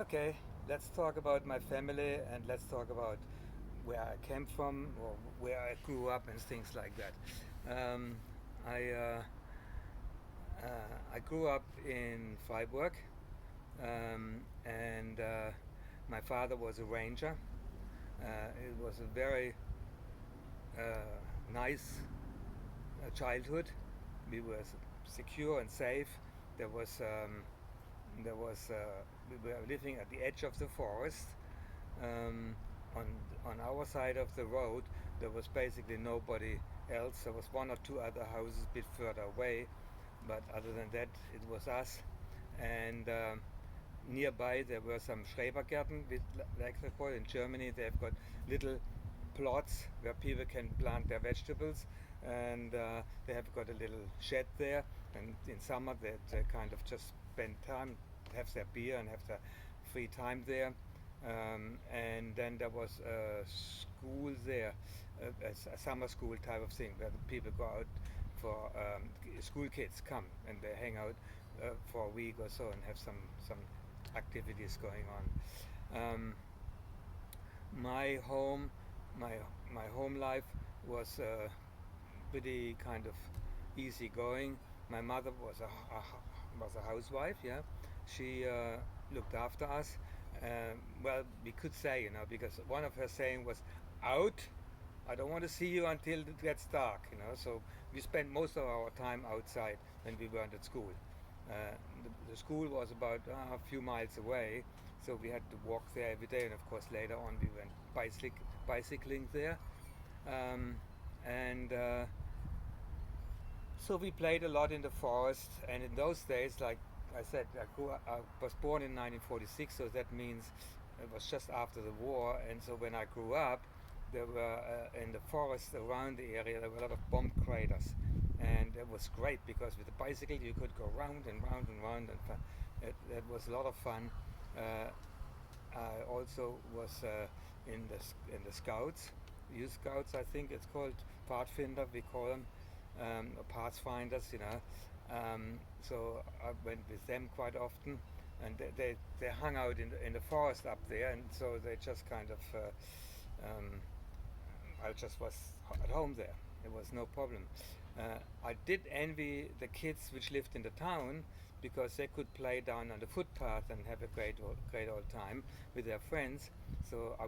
Okay, let's talk about my family and let's talk about where I came from or where I grew up and things like that. Um, I uh, I grew up in Freiburg, and my father was a ranger. It was a very nice childhood. We were secure and safe. There was there was we were living at the edge of the forest. Um, on our side of the road, there was basically nobody else. There was one or two other houses a bit further away, but other than that, it was us. And nearby, there were some Schrebergärten, like they call it in Germany. They've got little plots where people can plant their vegetables, and they have got a little shed there. And in summer, they kind of just spend time, have their beer, and have their free time there. And then there was a school there, a summer school type of thing, where the people go out for school kids come and they hang out for a week or so and have some activities going on. My home, my my home life was pretty kind of easy going. My mother was a housewife. Yeah, she looked after us. Well, we could say, because one of her saying was, "Out. I don't want to see you until it gets dark." So we spent most of our time outside when we weren't at school. The school was about a few miles away, so we had to walk there every day. And of course, later on, we went bicycling there. Um, and So we played a lot in the forest. And in those days, like I said, I was born in 1946, so that means it was just after the war. And so when I grew up, there were in the forest around the area, there were a lot of bomb craters. And it was great because with a bicycle you could go round and round and round, and it was a lot of fun. Uh, I also was in the scouts, youth scouts, I think it's called, Pathfinder we call them, or pathfinders. So I went with them quite often, and they hung out in the forest up there, and so they just kind of um, I just was at home there. It was no problem. I did envy the kids which lived in the town because they could play down on the footpath and have a great old time with their friends. So I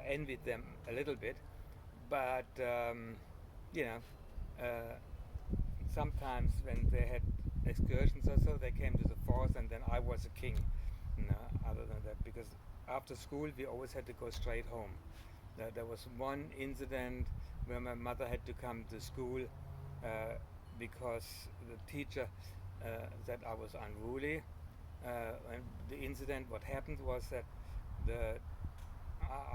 envied them a little bit, but you know, uh, sometimes when they had excursions or so, they came to the forest, and then I was a king. Other than that, because after school we always had to go straight home. There was one incident where my mother had to come to school uh, because the teacher said I was unruly. And the incident, what happened was that the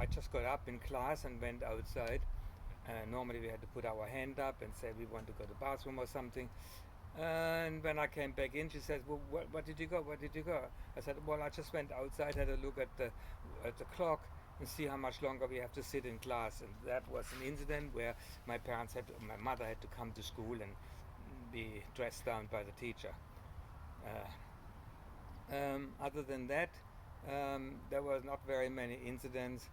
I just got up in class and went outside. Normally we had to put our hand up and say we want to go to the bathroom or something. And when I came back in, she said, "Well, what did you go? What did you go?" I said, "Well, I just went outside, had a look at the clock, and see how much longer we have to sit in class." And that was an incident where my mother had to come to school and be dressed down by the teacher. Other than that, there were not very many incidents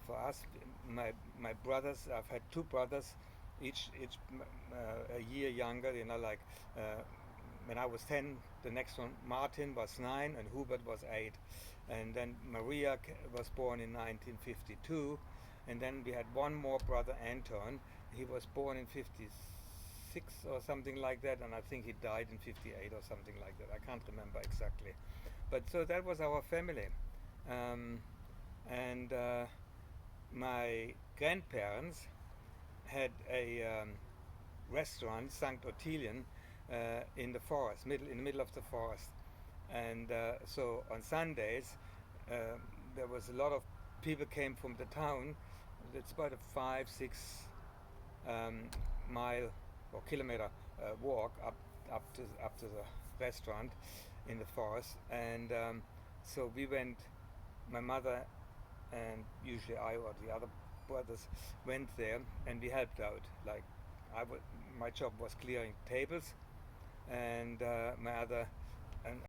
for us. My brothers, I've had two brothers, each a year younger. Like uh, when I was 10, the next one, Martin, was 9, and Hubert was 8. And then Maria was born in 1952. And then we had one more brother, Anton. He was born in 56 or something like that, and I think he died in 58 or something like that. I can't remember exactly. But so that was our family. Um, and My grandparents had a restaurant, St. Ottilien, in the forest, in the middle of the forest. And so on Sundays, uh, there was a lot of people came from the town. It's about a 5-6 mile or kilometer walk up to the restaurant in the forest. And so we went. My mother and usually I or the other brothers went there, and we helped out. Like my job was clearing tables, and my other